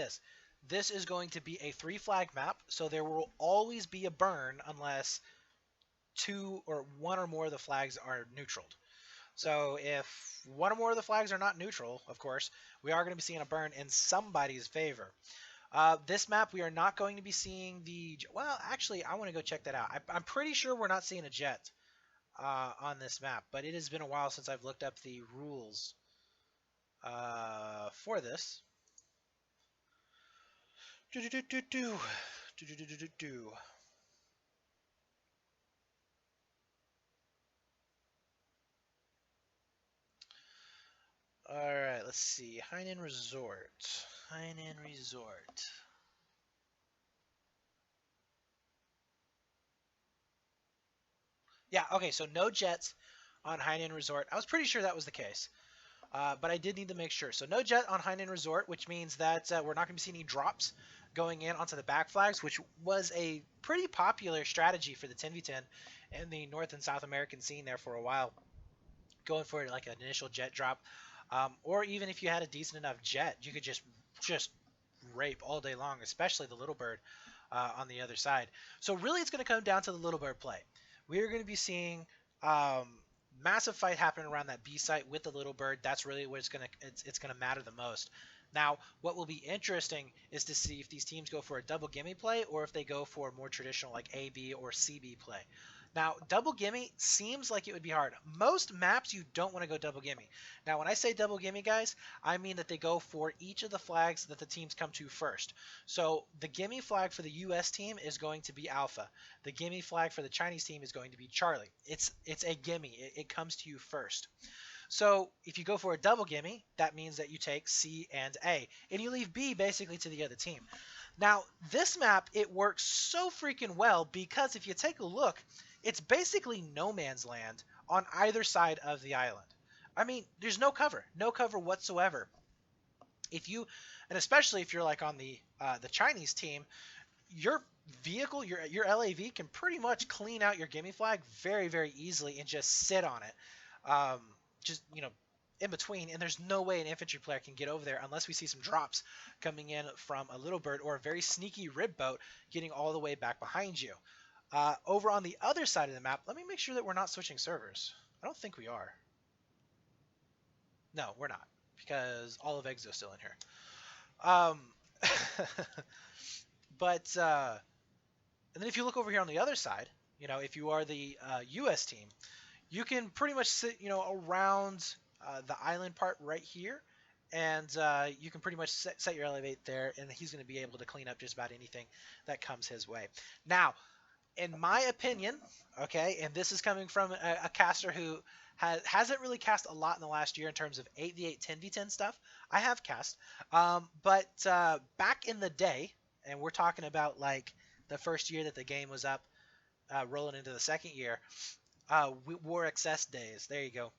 this. This is going to be a 3-flag map, so there will always be a burn unless one or more of the flags are neutral. So if one or more of the flags are not neutral, of course, we are going to be seeing a burn in somebody's favor. This map, we are not going to be seeing the... Well, actually, I want to go check that out. I'm pretty sure we're not seeing a jet on this map, but it has been a while since I've looked up the rules for this. Alright, let's see. Hainan Resort. Hainan Resort. Yeah, okay, so no jets on Hainan Resort. I was pretty sure that was the case. But I did need to make sure. So no jet on Hainan Resort, which means that we're not going to see any drops going in onto the back flags, which was a pretty popular strategy for the 10v10 in the North and South American scene there for a while. Going for like an initial jet drop. Or even if you had a decent enough jet, you could just rape all day long, especially the Little Bird on the other side. So really it's going to come down to the Little Bird play. We're going to be seeing massive fight happening around that B site with the Little Bird. That's really what it's gonna matter the most. Now, what will be interesting is to see if these teams go for a double gimme play or if they go for more traditional like AB or CB play. Now, double gimme seems like it would be hard. Most maps you don't want to go double gimme. Now, when I say double gimme, guys, I mean that they go for each of the flags that the teams come to first. So the gimme flag for the US team is going to be Alpha. The gimme flag for the Chinese team is going to be Charlie. It's a gimme. It comes to you first. So if you go for a double gimme, that means that you take C and A, and you leave B basically to the other team. Now, this map, it works so freaking well because if you take a look, it's basically no man's land on either side of the island. I mean, there's no cover whatsoever. If you, and especially if you're like on the Chinese team, your vehicle, your LAV can pretty much clean out your gimme flag very, very easily and just sit on it. Just, in between, and there's no way an infantry player can get over there unless we see some drops coming in from a Little Bird or a very sneaky rib boat getting all the way back behind you. Over on the other side of the map, let me make sure that we're not switching servers. I don't think we are. No, we're not, because all of eXo is still in here. And then if you look over here on the other side, if you are the US team, you can pretty much sit, around the island part right here, and you can pretty much set your elevate there, and he's going to be able to clean up just about anything that comes his way. Now, in my opinion, okay, and this is coming from a caster who hasn't really cast a lot in the last year in terms of 8v8, 10v10 stuff. I have cast, but back in the day, and we're talking about like the first year that the game was up, rolling into the second year, War Excess days, there you go.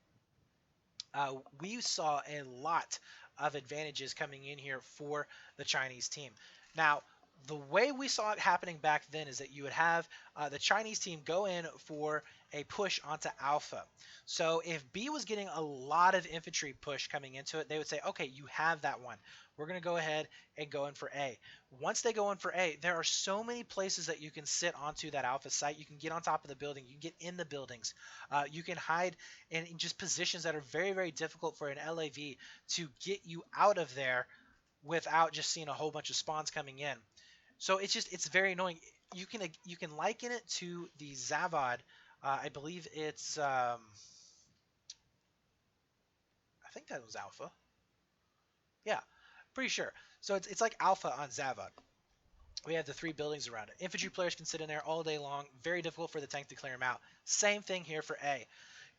We saw a lot of advantages coming in here for the Chinese team. Now, the way we saw it happening back then is that you would have the Chinese team go in for a push onto Alpha. So if B was getting a lot of infantry push coming into it, they would say, okay, you have that one. We're going to go ahead and go in for A. Once they go in for A, there are so many places that you can sit onto that Alpha site. You can get on top of the building. You can get in the buildings. You can hide in just positions that are very, very difficult for an LAV to get you out of there without just seeing a whole bunch of spawns coming in. So it's very annoying. You can liken it to the Zavad. I believe it's I think that was Alpha. Yeah, pretty sure. So it's like Alpha on Zavad. We have the 3 buildings around it. Infantry players can sit in there all day long. Very difficult for the tank to clear them out. Same thing here for A.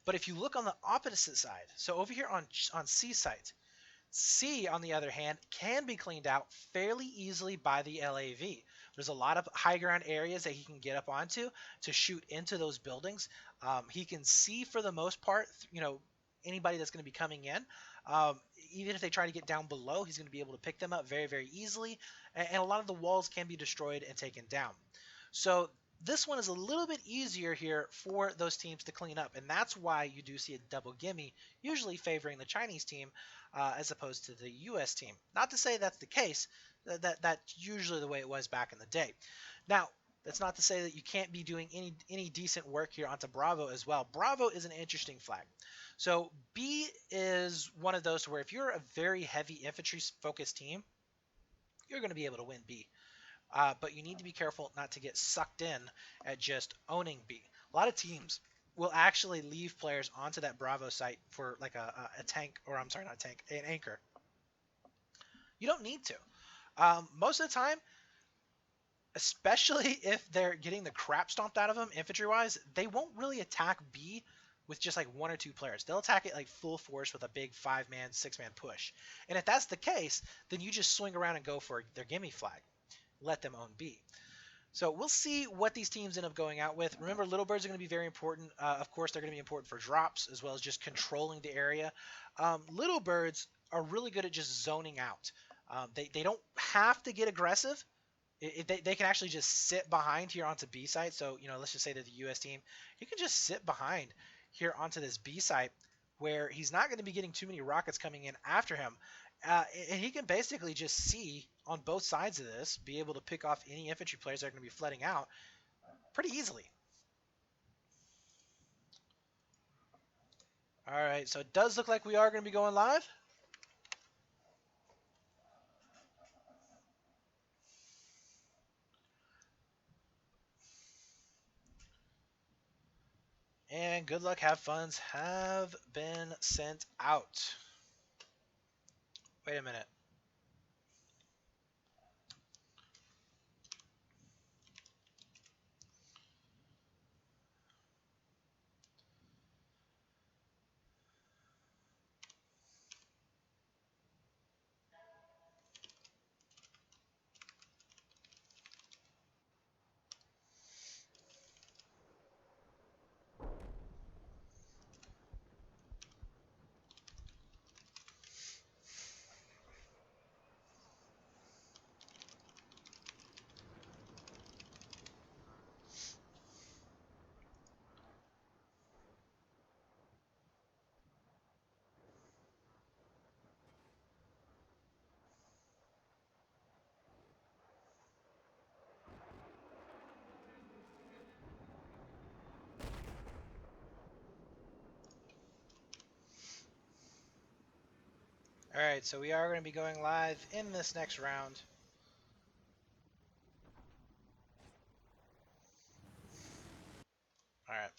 But if you look on the opposite side, so over here on C site, C, on the other hand, can be cleaned out fairly easily by the LAV. There's a lot of high ground areas that he can get up onto to shoot into those buildings. He can see, for the most part, anybody that's going to be coming in. Even if they try to get down below, he's going to be able to pick them up very, very easily. And a lot of the walls can be destroyed and taken down. So this one is a little bit easier here for those teams to clean up, and that's why you do see a double gimme, usually favoring the Chinese team as opposed to the US team. Not to say that's the case, That's usually the way it was back in the day. Now, that's not to say that you can't be doing any decent work here onto Bravo as well. Bravo is an interesting flag. So B is one of those where if you're a very heavy infantry focused team, you're going to be able to win B. But you need to be careful not to get sucked in at just owning B. A lot of teams will actually leave players onto that Bravo site for like a tank, or I'm sorry, not a tank, an anchor. You don't need to. Most of the time, especially if they're getting the crap stomped out of them infantry-wise, they won't really attack B with just like 1 or 2 players. They'll attack it like full force with a big 5-man, 6-man push. And if that's the case, then you just swing around and go for their gimme flag. Let them own B. So we'll see what these teams end up going out with. Remember, little birds are going to be very important. Of course, they're going to be important for drops as well as just controlling the area. Little birds are really good at just zoning out. They don't have to get aggressive. They can actually just sit behind here onto B site. So, let's just say that the US team, he can just sit behind here onto this B site where he's not going to be getting too many rockets coming in after him. And he can basically just see on both sides of this, be able to pick off any infantry players that are going to be flooding out pretty easily. All right, so it does look like we are going to be going live. And good luck, have funds have been sent out. Wait a minute. All right, so we are going to be going live in this next round. All right.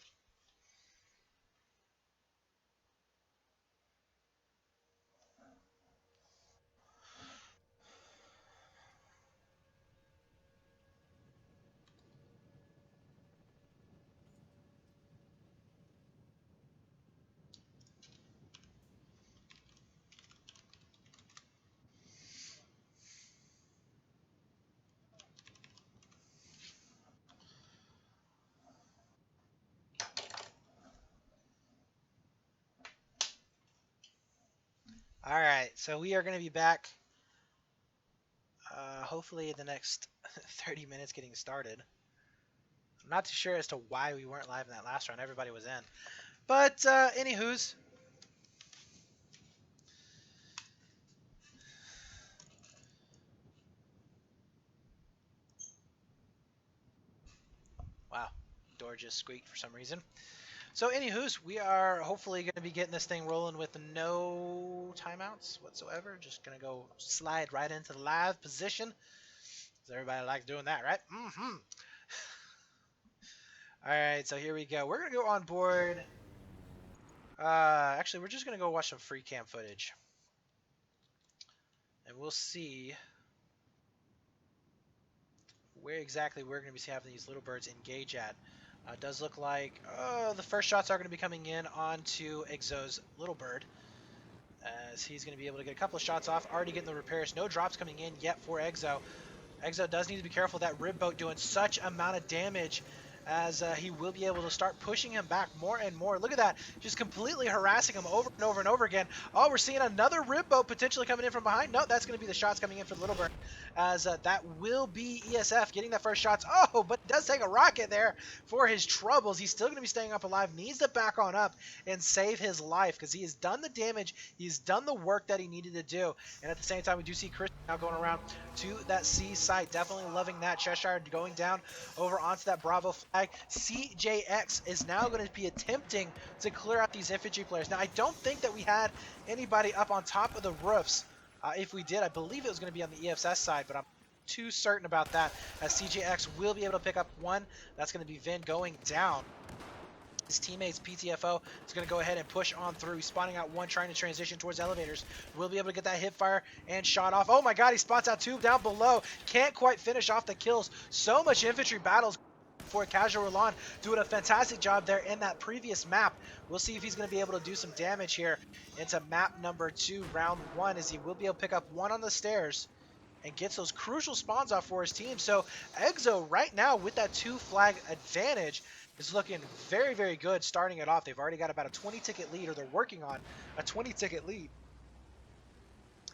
All right, so we are going to be back hopefully in the next 30 minutes getting started. I'm not too sure as to why we weren't live in that last round. Everybody was in. But anywho's. Wow, door just squeaked for some reason. So anywho's, we are hopefully going to be getting this thing rolling with no timeouts whatsoever. Just going to go slide right into the live position. Because everybody likes doing that, right? Mm-hmm. All right, so here we go. We're going to go on board. Actually, we're just going to go watch some free cam footage. And we'll see where exactly we're going to be having these little birds engage at. It does look like the first shots are going to be coming in onto eXo's little bird. As he's going to be able to get a couple of shots off. Already getting the repairs. No drops coming in yet for eXo. eXo does need to be careful. That rib boat doing such amount of damage as he will be able to start pushing him back more and more. Look at that, just completely harassing him over and over and over again. Oh, we're seeing another rib boat potentially coming in from behind. No, that's going to be the shots coming in for the Little Bird, as that will be ESF getting that first shots. Oh, but it does take a rocket there for his troubles. He's still going to be staying up alive, needs to back on up and save his life because he has done the damage, he's done the work that he needed to do. And at the same time, we do see Chris now going around to that C site. Definitely loving that. Cheshire going down over onto that Bravo flag. CJX is now going to be attempting to clear out these infantry players. Now, I don't think that we had anybody up on top of the roofs. If we did, I believe it was going to be on the ESS side, but I'm too certain about that, as CJX will be able to pick up one. That's going to be Vin going down. His teammates, PTFO, is going to go ahead and push on through, spotting out one, trying to transition towards elevators. Will be able to get that hip fire and shot off. Oh my god, he spots out two down below. Can't quite finish off the kills. So much infantry battles for Casual Roland, doing a fantastic job there in that previous map. We'll see if he's going to be able to do some damage here into map number 2, round 1, as he will be able to pick up one on the stairs and gets those crucial spawns off for his team. So EXO right now with that 2 flag advantage is looking very, very good starting it off. They've already got about a 20 ticket lead, or they're working on a 20 ticket lead.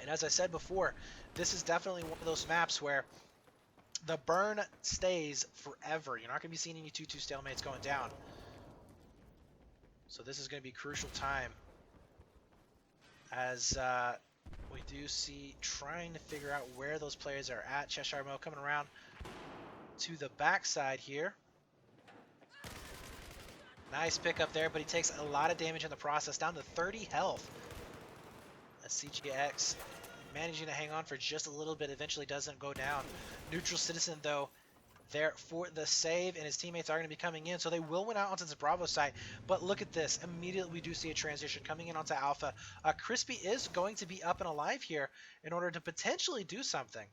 And as I said before, this is definitely one of those maps where the burn stays forever. You're not going to be seeing any 2-2 stalemates going down. So this is going to be crucial time, as we do see trying to figure out where those players are at. Cheshire Mo coming around to the backside here. Nice pickup there, but he takes a lot of damage in the process, down to 30 health. As CGX managing to hang on for just a little bit, eventually doesn't go down. Neutral Citizen, though, there for the save, and his teammates are going to be coming in, so they will win out onto the Bravo side. But look at this, immediately we do see a transition coming in onto Alpha. Crispy is going to be up and alive here in order to potentially do something,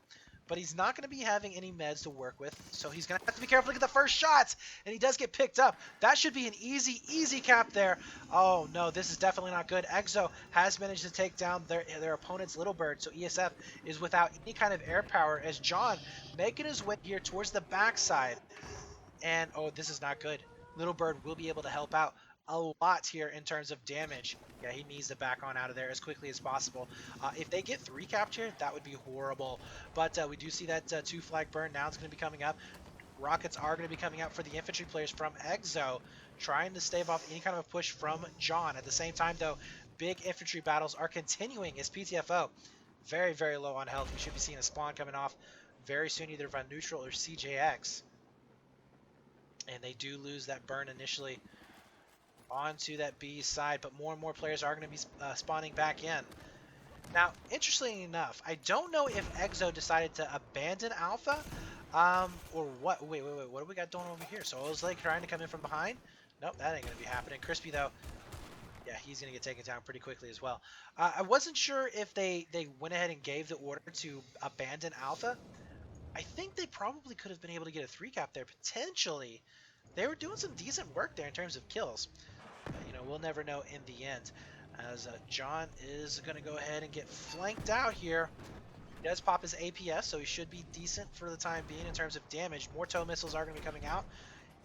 but he's not going to be having any meds to work with, so he's going to have to be careful. Look at the first shots, and he does get picked up. That should be an easy cap there. Oh no, this is definitely not good. EXO has managed to take down their opponent's Little Bird, so ESF is without any kind of air power, as John making his way here towards the backside. And oh, this is not good. Little Bird will be able to help out a lot here in terms of damage. Yeah, he needs to back on out of there as quickly as possible. If they get 3 captured, that would be horrible. But we do see that 2 flag burn. Now it's going to be coming up. Rockets are going to be coming out for the infantry players from EXO, trying to stave off any kind of a push from John. At the same time, though, big infantry battles are continuing as PTFO very, very low on health. We should be seeing a spawn coming off very soon, either from Neutral or CJX. And they do lose that burn initially onto that B side, but more and more players are going to be spawning back in. Now, interestingly enough, I don't know if EXO decided to abandon Alpha, or what. Wait, what do we got going over here? So Oz like trying to come in from behind. Nope, that ain't going to be happening. Crispy, though, yeah, he's going to get taken down pretty quickly as well. I wasn't sure if they went ahead and gave the order to abandon Alpha. I think they probably could have been able to get a 3 cap there, potentially. They were doing some decent work there in terms of kills. You know, we'll never know in the end, as John is going to go ahead and get flanked out here. He does pop his APS, so he should be decent for the time being in terms of damage. More tow missiles are going to be coming out.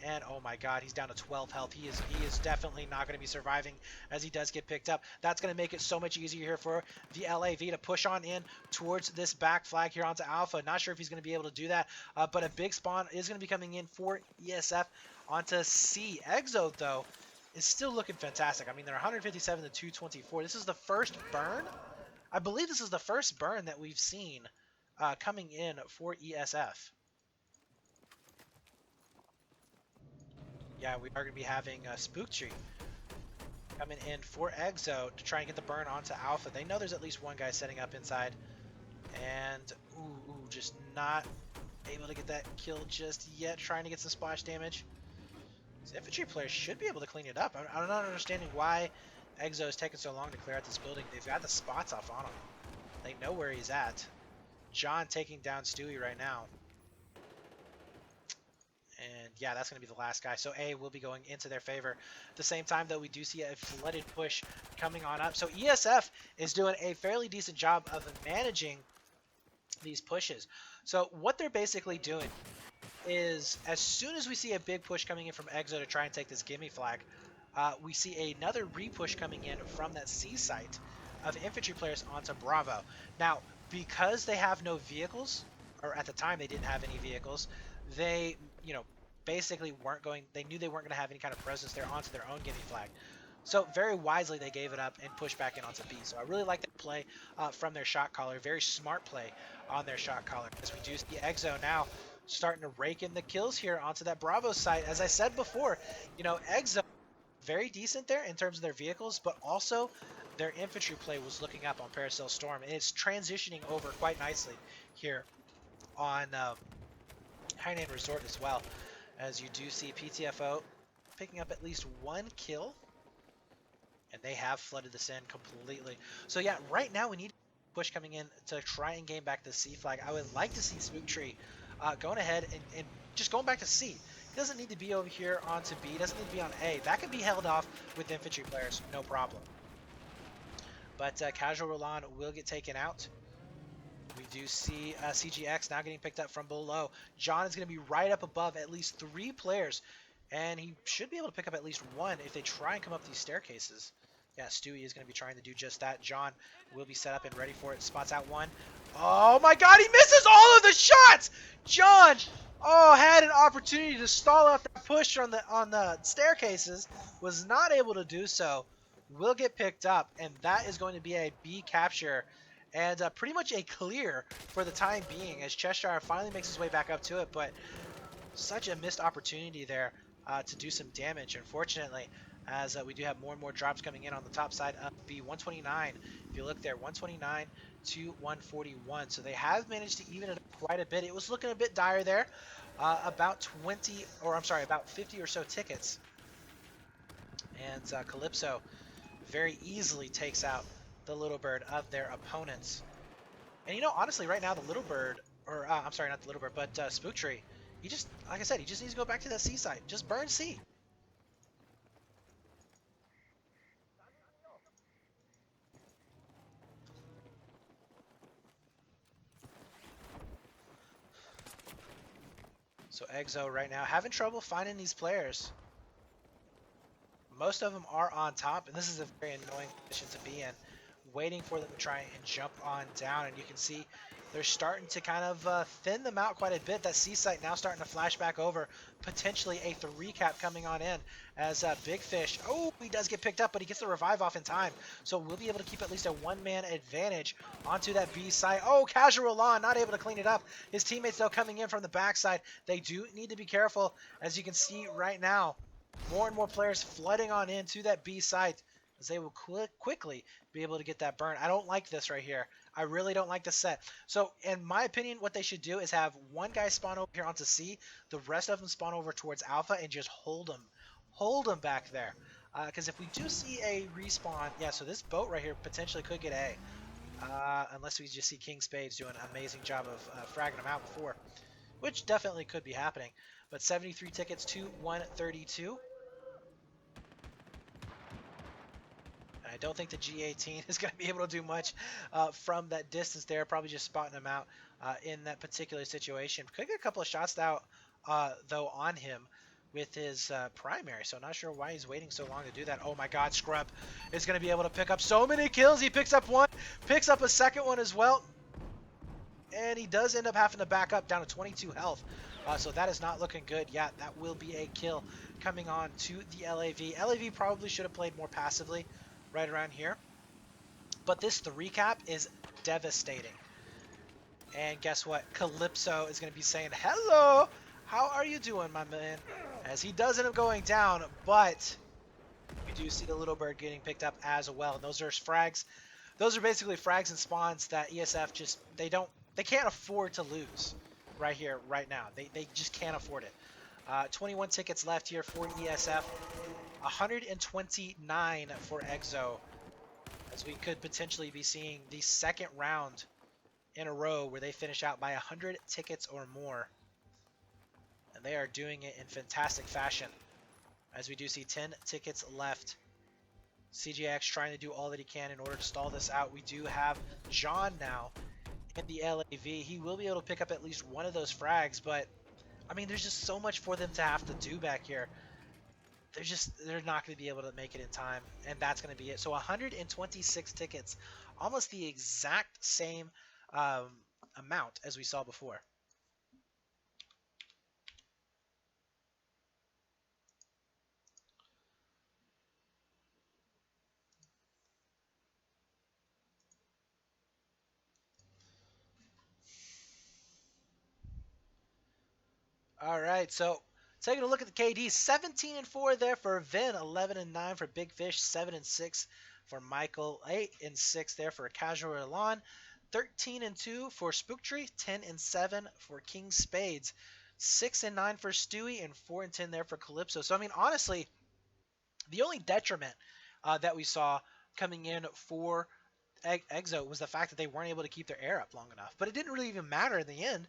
And oh my god, he's down to 12 health. He is definitely not going to be surviving, as he does get picked up. That's going to make it so much easier here for the LAV to push on in towards this back flag here onto Alpha. Not sure if he's going to be able to do that, but a big spawn is going to be coming in for ESF onto C. EXO, though, is still looking fantastic. I mean, they're 157 to 224. This is the first burn. I believe this is the first burn that we've seen coming in for ESF. Yeah, we are going to be having Spook Tree coming in for EXO to try and get the burn onto Alpha. They know there's at least one guy setting up inside. And, just not able to get that kill just yet. Trying to get some splash damage. These infantry players should be able to clean it up. I'm not understanding why EXO is taking so long to clear out this building. They've got the spots off on him. They know where he's at. John taking down Stewie right now. And yeah, that's going to be the last guy. So A will be going into their favor. At the same time, though, we do see a flooded push coming on up. So ESF is doing a fairly decent job of managing these pushes. So what they're basically doing is as soon as we see a big push coming in from EXO to try and take this gimme flag, we see another re-push coming in from that C site of infantry players onto Bravo. Now, because they have no vehicles, or at the time they didn't have any vehicles, they, basically weren't going, they knew they weren't going to have any kind of presence there onto their own gimme flag. So very wisely they gave it up and pushed back in onto B. So I really like that play from their shot caller. Very smart play on their shot caller. As we do see EXO now starting to rake in the kills here onto that Bravo site. As I said before, EXO very decent there in terms of their vehicles, but also their infantry play was looking up on Parasail Storm. And it's transitioning over quite nicely here on Hainan Resort as well. As you do see PTFO picking up at least one kill. And they have flooded this in completely. So yeah, right now we need a push coming in to try and gain back the C flag. I would like to see Spook Tree going ahead and just going back to C. He doesn't need to be over here onto B. Doesn't need to be on A. That can be held off with infantry players, no problem. But Casual Roland will get taken out. We do see CGX now getting picked up from below. John is going to be right up above at least 3 players. And he should be able to pick up at least one if they try and come up these staircases. Yeah, Stewie is going to be trying to do just that. John will be set up and ready for it. Spots out one. Oh my god, he misses all of the shots! John, had an opportunity to stall out that push on the staircases. Was not able to do so. Will get picked up, and that is going to be a B capture. And pretty much a clear for the time being as Cheshire finally makes his way back up to it. But such a missed opportunity there to do some damage, unfortunately, as we do have more and more drops coming in on the top side of B. 129, if you look there, 129 to 141. So they have managed to even it up quite a bit. It was looking a bit dire there. About 50 or so tickets. And Calypso very easily takes out the Little Bird of their opponents. And honestly, right now the Little Bird, or I'm sorry, not the Little Bird, but Spook Tree, he just, like I said, he just needs to go back to that C site. Just burn C. So EXO right now having trouble finding these players. Most of them are on top, and this is a very annoying position to be in. Waiting for them to try and jump on down, and you can see they're starting to kind of thin them out quite a bit. That C site now starting to flash back over. Potentially a 3-cap coming on in as Big Fish. Oh, he does get picked up, but he gets the revive off in time. So we'll be able to keep at least a 1-man advantage onto that B site. Oh, Casual Lawn not able to clean it up. His teammates, though, coming in from the backside. They do need to be careful, as you can see right now. More and more players flooding on into that B site, as they will quickly be able to get that burn. I don't like this right here. I really don't like the set. So, in my opinion, what they should do is have one guy spawn over here onto C, the rest of them spawn over towards Alpha, and just hold them. Hold them back there. Because if we do see a respawn, yeah, so this boat right here potentially could get A. Unless we just see King Spades doing an amazing job of fragging them out before, which definitely could be happening. But 73 tickets to 132. I don't think the G18 is going to be able to do much from that distance there. Probably just spotting him out in that particular situation. Could get a couple of shots out, though, on him with his primary. So not sure why he's waiting so long to do that. Oh my god, Scrub is going to be able to pick up so many kills. He picks up one, picks up a second one as well. And he does end up having to back up down to 22 health. So that is not looking good. Yeah, that will be a kill coming on to the LAV. LAV probably should have played more passively right around here. But this 3-cap is devastating. And guess what? Calypso is going to be saying, hello, how are you doing, my man? As he does end up going down, but we do see the Little Bird getting picked up as well. And those are frags. Those are basically frags and spawns that ESF just, they can't afford to lose right here, right now. They just can't afford it. 21 tickets left here for ESF. 129 for EXO, as we could potentially be seeing the second round in a row where they finish out by 100 tickets or more. And they are doing it in fantastic fashion, as we do see 10 tickets left. CGX trying to do all that he can in order to stall this out. We do have John now in the LAV. He will be able to pick up at least one of those frags, but I mean, there's just so much for them to have to do back here. They're not going to be able to make it in time, and that's going to be it. So 126 tickets, almost the exact same um, amount as we saw before. All right, so taking a look at the KD, 17 and 4 there for Vin, 11 and 9 for Big Fish, 7 and 6 for Michael, 8 and 6 there for Casual Elon, 13 and 2 for Spooktree, 10 and 7 for King Spades, 6 and 9 for Stewie, and 4 and 10 there for Calypso. So I mean, honestly, the only detriment that we saw coming in for EXO was the fact that they weren't able to keep their air up long enough. But it didn't really even matter in the end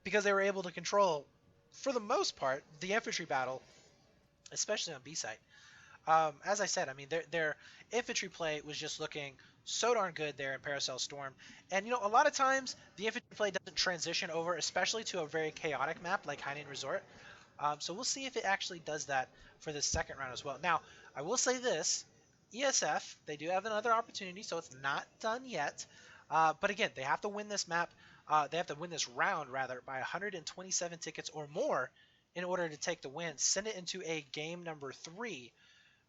because they were able to control, for the most part, the infantry battle, especially on B site. As I said, I mean, their infantry play was just looking so darn good there in Paracel Storm. And, you know, a lot of times the infantry play doesn't transition over, especially to a very chaotic map like Hainan Resort. So we'll see if it actually does that for the second round as well. Now, I will say this. ESF, they do have another opportunity, so it's not done yet. But again, they have to win this map. They have to win this round, rather, by 127 tickets or more in order to take the win. Send it into a game number 3,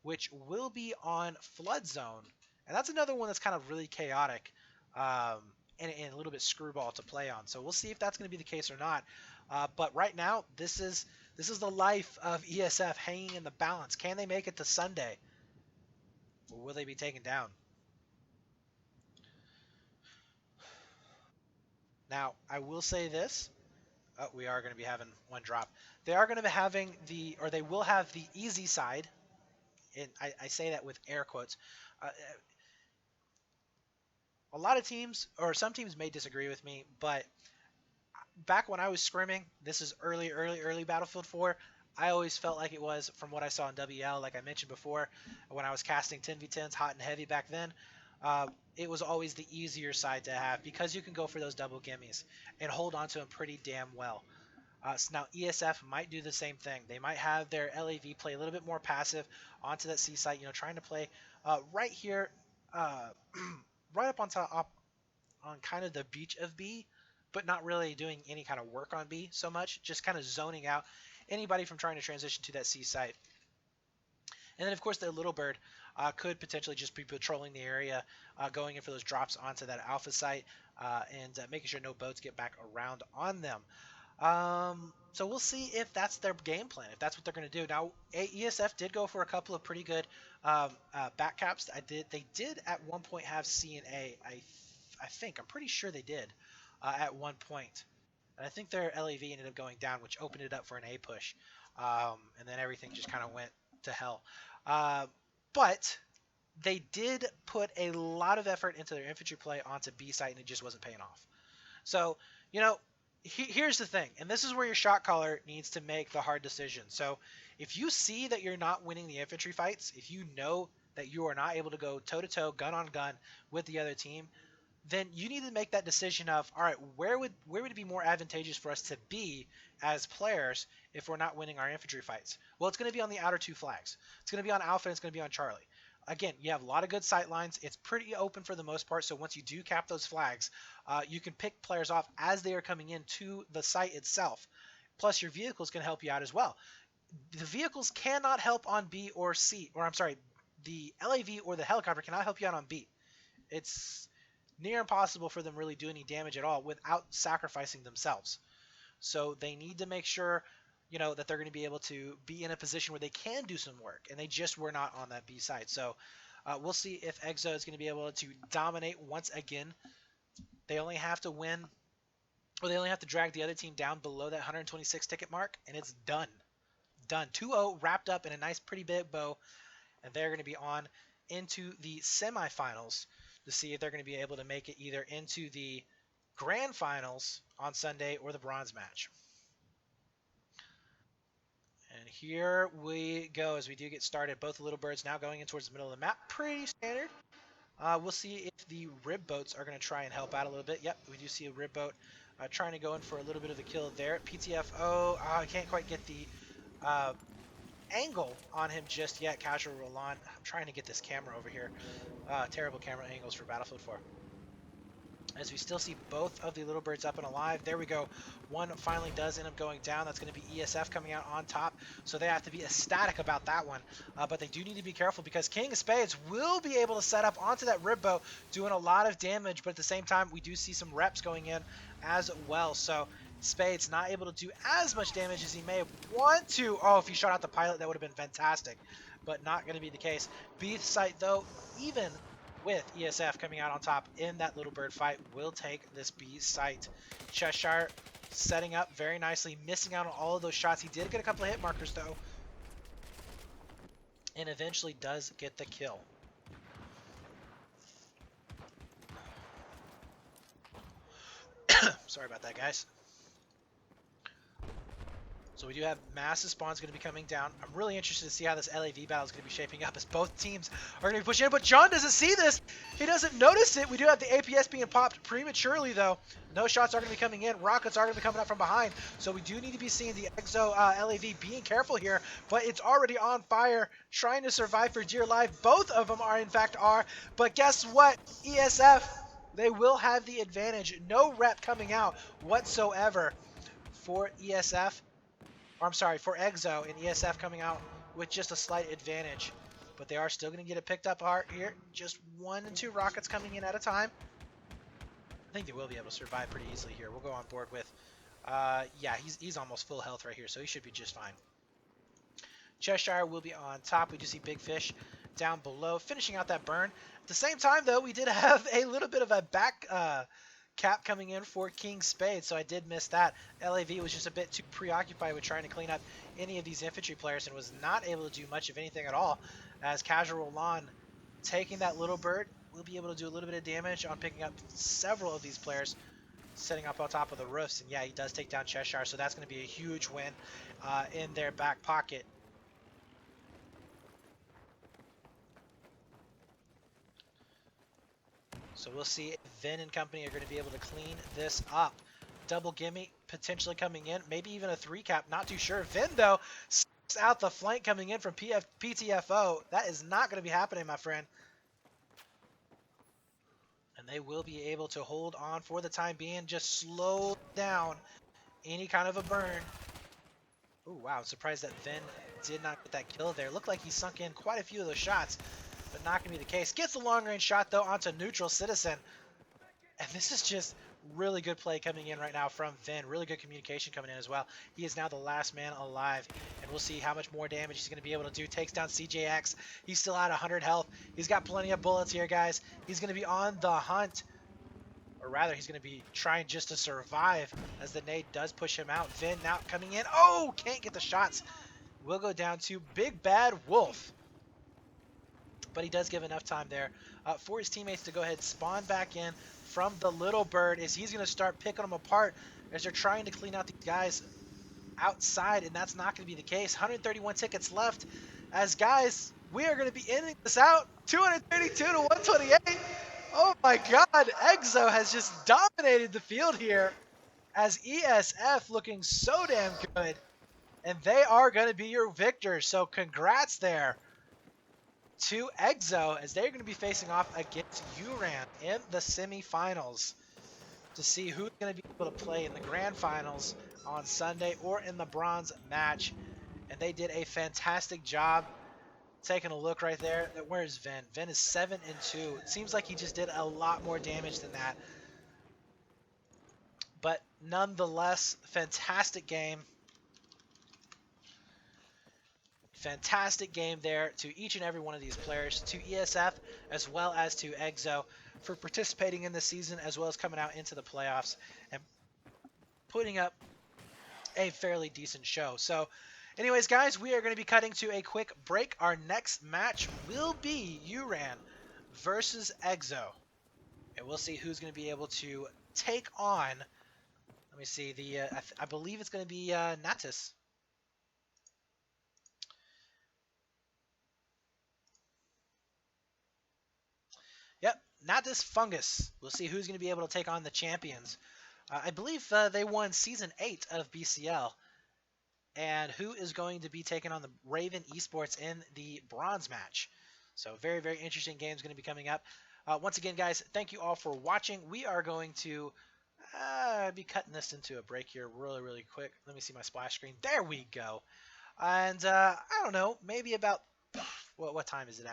which will be on Flood Zone. And that's another one that's kind of really chaotic and a little bit screwball to play on. So we'll see if that's going to be the case or not. But right now, this is the life of ESF hanging in the balance. Can they make it to Sunday? Or will they be taken down? Now, I will say this. Oh, we are going to be having one drop. They are going to be having or they will have the easy side. And I say that with air quotes. A lot of teams, or some teams may disagree with me, but back when I was scrimming, this is early Battlefield 4. I always felt like it was, from what I saw in WL, like I mentioned before, when I was casting 10v10s hot and heavy back then, it was always the easier side to have because you can go for those double gimmies and hold on to them pretty damn well. So now ESF might do the same thing. They might have their LAV play a little bit more passive onto that C site, trying to play right here, right up on top, on kind of the beach of B, but not really doing any kind of work on B so much, just kind of zoning out anybody from trying to transition to that C site. And then, of course, the Little Bird could potentially just be patrolling the area, going in for those drops onto that Alpha site, and making sure no boats get back around on them. So we'll see if that's their game plan, if that's what they're going to do. Now, ESF did go for a couple of pretty good back caps. They did at one point have C and A. I think I'm pretty sure they did at one point. And I think their LAV ended up going down, which opened it up for an A push. And then everything just kind of went to hell. But they did put a lot of effort into their infantry play onto B site, and it just wasn't paying off. So, here's the thing, and this is where your shot caller needs to make the hard decision. So if you see that you're not winning the infantry fights, if you know that you are not able to go toe-to-toe, gun-on-gun with the other team, then you need to make that decision of, all right, where would it be more advantageous for us to be as players if we're not winning our infantry fights? Well, it's going to be on the outer two flags. It's going to be on Alpha, and it's going to be on Charlie. Again, you have a lot of good sight lines. It's pretty open for the most part, so once you do cap those flags, you can pick players off as they are coming into the site itself. Plus, your vehicles can help you out as well. The vehicles cannot help on B or C, or I'm sorry, the LAV or the helicopter cannot help you out on B. It's near impossible for them really do any damage at all without sacrificing themselves. So they need to make sure, that they're going to be able to be in a position where they can do some work, and they just were not on that B side. So we'll see if EXO is going to be able to dominate once again. They only have to win, or they only have to drag the other team down below that 126 ticket mark, and it's done. Done. 2-0 wrapped up in a nice, pretty big bow, and they're going to be on into the semifinals to see if they're going to be able to make it either into the grand finals on Sunday or the bronze match. And here we go as we do get started. Both Little Birds now going in towards the middle of the map. Pretty standard. We'll see if the rib boats are going to try and help out a little bit. Yep, we do see a rib boat trying to go in for a little bit of a kill there. PTFO, I can't quite get the angle on him just yet. Casual Roland, I'm trying to get this camera over here. Terrible camera angles for Battlefield 4. As we still see both of the little birds up and alive. There we go. One finally does end up going down. That's going to be ESF coming out on top. So they have to be ecstatic about that one. But they do need to be careful because King of Spades will be able to set up onto that rib bow, doing a lot of damage. But at the same time, we do see some reps going in as well. So Spades not able to do as much damage as he may want to. Oh, if he shot out the pilot, that would have been fantastic. But not going to be the case. B site, though, even with ESF coming out on top in that little bird fight, will take this B site. Cheshire setting up very nicely, missing out on all of those shots. He did get a couple of hit markers though, and eventually does get the kill. Sorry about that, guys. So we do have massive spawns going to be coming down. I'm really interested to see how this LAV battle is going to be shaping up as both teams are going to be pushing in. But John doesn't see this. He doesn't notice it. We do have the APS being popped prematurely, though. No shots are going to be coming in. Rockets are going to be coming up from behind. So we do need to be seeing the EXO LAV being careful here. But it's already on fire, trying to survive for dear life. Both of them are, in fact, are. But guess what? ESF, they will have the advantage. No rep coming out whatsoever for ESF. I'm sorry, for EXO and ESF coming out with just a slight advantage. But they are still going to get it picked up here. Just 1 and 2 rockets coming in at a time. I think they will be able to survive pretty easily here. We'll go on board with, yeah, he's almost full health right here, so he should be just fine. Cheshire will be on top. We do see Big Fish down below, finishing out that burn. At the same time, though, we did have a little bit of a back cap coming in for King Spade, so I did miss that. LAV was just a bit too preoccupied with trying to clean up any of these infantry players and was not able to do much of anything at all, as Casual Roland taking that little bird will be able to do a little bit of damage on picking up several of these players setting up on top of the roofs. And yeah, he does take down Cheshire, so that's going to be a huge win in their back pocket. So we'll see if Vin and company are going to be able to clean this up. Double gimme potentially coming in. Maybe even a 3-cap. Not too sure. Vin, though, sticks out the flank coming in from PTFO. That is not going to be happening, my friend. And they will be able to hold on for the time being. Just slow down any kind of a burn. Oh, wow. I'm surprised that Vin did not get that kill there. Looked like he sunk in quite a few of those shots, but not going to be the case. Gets the long-range shot, though, onto neutral citizen. And this is just really good play coming in right now from Vin. Really good communication coming in as well. He is now the last man alive, and we'll see how much more damage he's going to be able to do. Takes down CJX. He's still at 100 health. He's got plenty of bullets here, guys. He's going to be on the hunt, or rather, he's going to be trying just to survive as the nade does push him out. Vin now coming in. Oh, can't get the shots. Will go down to Big Bad Wolf. But he does give enough time there for his teammates to go ahead and spawn back in from the little bird, as he's going to start picking them apart as they're trying to clean out these guys outside, and that's not going to be the case. 131 tickets left, as guys, we are going to be ending this out 232 to 128. Oh my god, EXO has just dominated the field here, as ESF looking so damn good, and they are going to be your victors. So congrats there to EXO, as they're going to be facing off against URAN in the semifinals to see who's going to be able to play in the grand finals on Sunday or in the bronze match. And they did a fantastic job. Taking a look right there. Where's Vin? Vin is 7 and 2. It seems like he just did a lot more damage than that. But nonetheless, fantastic game. Fantastic game there to each and every one of these players, to ESF as well as to EXO for participating in the season, as well as coming out into the playoffs and putting up a fairly decent show. So anyways, guys, we are going to be cutting to a quick break. Our next match will be URAN versus EXO, and we'll see who's going to be able to take on, let me see, the I believe it's going to be Natus. Yep, Natus Fungus. We'll see who's going to be able to take on the champions I believe they won Season 8 of BCL. And who is going to be taking on the Raven Esports in the bronze match? So very, very interesting games going to be coming up. Once again, guys, thank you all for watching. We are going to be cutting this into a break here really, really quick. Let me see my splash screen. There we go. And I don't know, maybe about what time is it